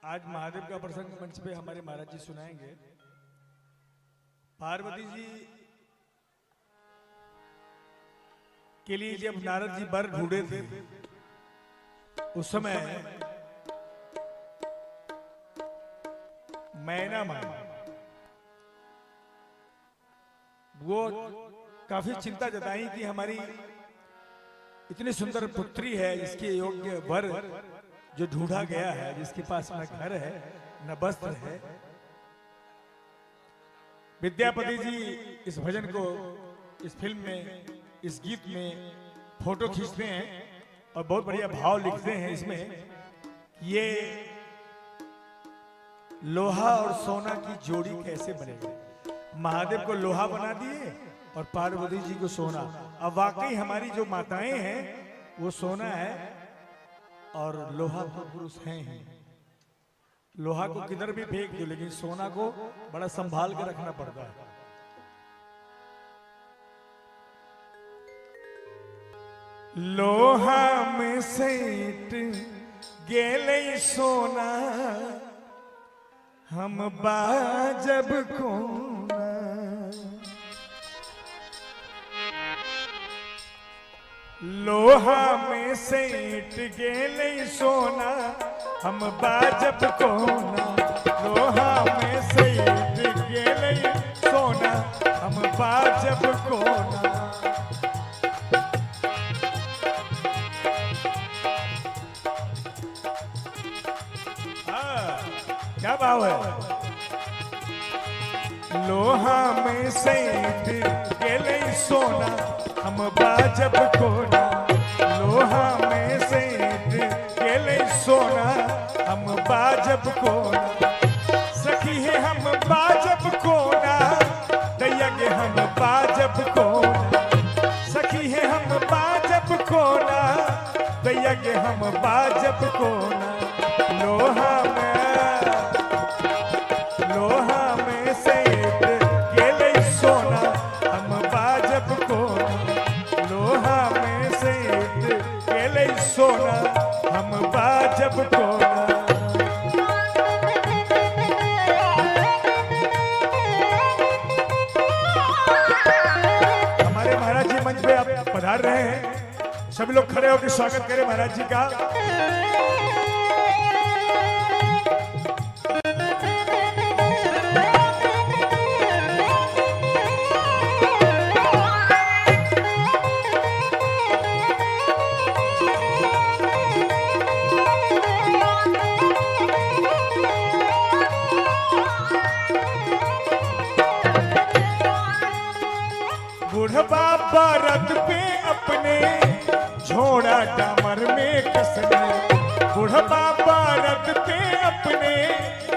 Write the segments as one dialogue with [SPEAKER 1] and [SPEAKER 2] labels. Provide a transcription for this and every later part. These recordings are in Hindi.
[SPEAKER 1] आज महादेव का प्रसंग मंच पे हमारे महाराज जी सुनाएंगे। पार्वती जी के लिए जब नारद जी वर ढूंढे थे उस समय मैना मां वो काफी चिंता जताई कि हमारी इतनी सुंदर पुत्री है, इसके योग्य वर जो ढूंढा गया है, जिसके पास न घर है न वस्त्र है। विद्यापति जी इस भजन को, इस फिल्म में, इस गीत में फोटो खींचते हैं और बहुत बढ़िया भाव लिखते हैं इसमें। ये लोहा और सोना की जोड़ी कैसे बनेगी। महादेव को लोहा बना दिए और पार्वती जी को सोना। अब वाकई हमारी जो माताएं हैं वो सोना है और लोहा तो पुरुष हैं ही। लोहा को किधर भी फेंक दो लेकिन सोना को बड़ा संभाल के रखना पड़ता है। लोहा में सेठ गेले सोना, हम बाजब कोना। लोहा में सेठ गेले सोना, हम बाजब कोना। लोहा में सेठ गेले सोना, हम बाजब कोना। क्या भाव है। लोहा में सेठ गेले सोना, हम बाजब कोना। लोहा में सेठ गेले सोना, हम बाजब कोना। सखी है हम बाजब कोना, दैया के हम बाजब कोना। सखी है हम बाजब कोना, दैया के हम बाजब कोना। लोहा में सेठ गेले सोना, हम बाजब कोना। लोहा में सेठ गेले सोना, हम बाजब कोना। हमारे महाराज जी मंच पे आप पधार रहे हैं। सभी लोग खड़े होकर स्वागत करें महाराज जी का। बुढ़वा बरत पे अपने झोड़ा डामर में कसने। बुढ़वा बरत पे अपने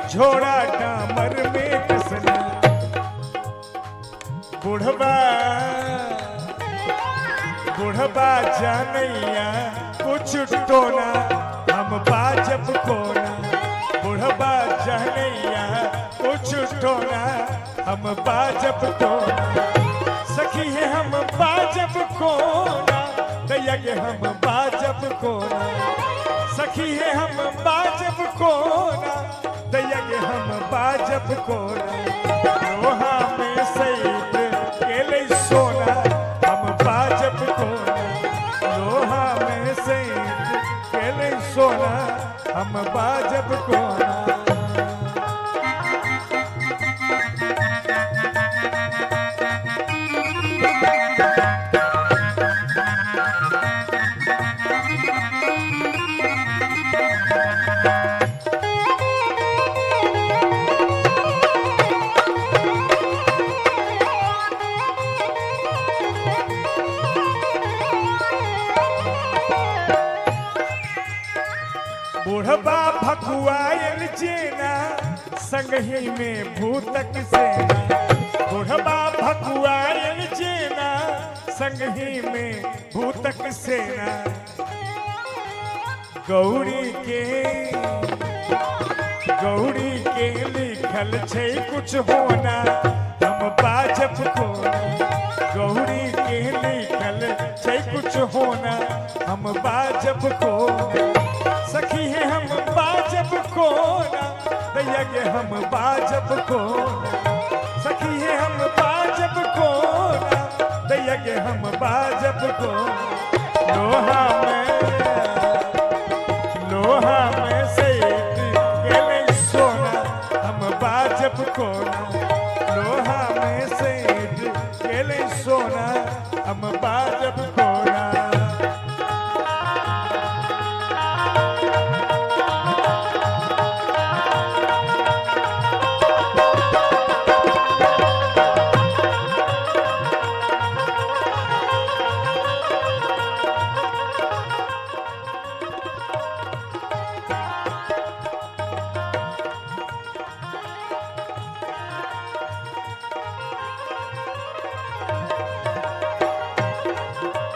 [SPEAKER 1] झोड़ा डामर में कसने। बुढ़वा जानैया कुछ टोना, हम बाजब कोना। बुढ़वा जानैया कुछ टोना, हम बाजब कोना। सखी है हम बाजब कोना, दैया के हम बाजब कोना। सखी है हम बाजब कोना, दैया के हम बाजब कोना। लोहा में सेठ गेले सोना, हम बाजब कोना। लोहा में सेठ गेले सोना, हम बाजब कोना। बुढ़वा भकुआयल जेना, संगही में भूतक सेना। बुढ़वा भकुआयल जेना, संगही में भूतक सेना। गौरी के लिखल छे कुछ होना, हम बाजब कोना। गौरी के लिखल छे कुछ होना, हम बाजब कोना। सखी है हम बाजब कोना, दैया के हम बाजब को सखी है हम बाजब को दैया के हम बाजब को लोहा में सेठ गेले सोना हम बाजब को लोहा में सेठ गेले सोना हम बाजब को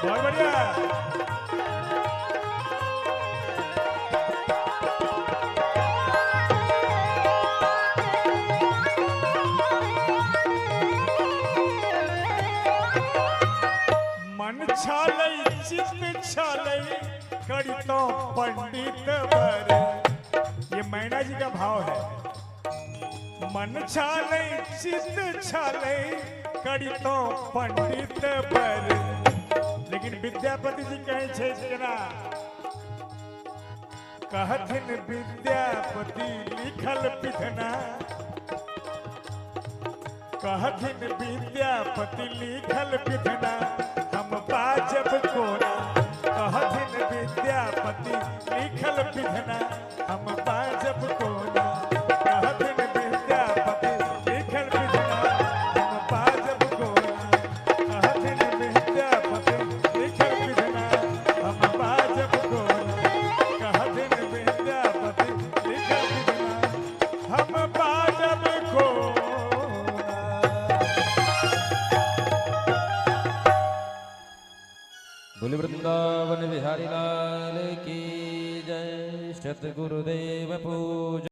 [SPEAKER 1] बहुत बढ़िया। मन छालै चित्त छालै करी तो पंडित बर, ये मैना जी का भाव है। मन छालै चित्त छालै करी तो पंडित बर, लेकिन विद्यापति जी कहे छे केना कहथिन विद्यापति लिखल विधना, कहथिन विद्यापति लिखल विधना हम बाजब कोना, कहथिन विद्यापति लिखल विधना हम बाजब कोना, कहथिन विद्यापति लिखल विधना हम बाजब कोना, कहथिन विद्यापति लिखल विधना हम बाजब कोना, कहथिन विद्यापति लिखल विधना हम बाजब कोना।
[SPEAKER 2] बोले वृंदावन बिहारी लाल की जय। सतगुरुदेव पूज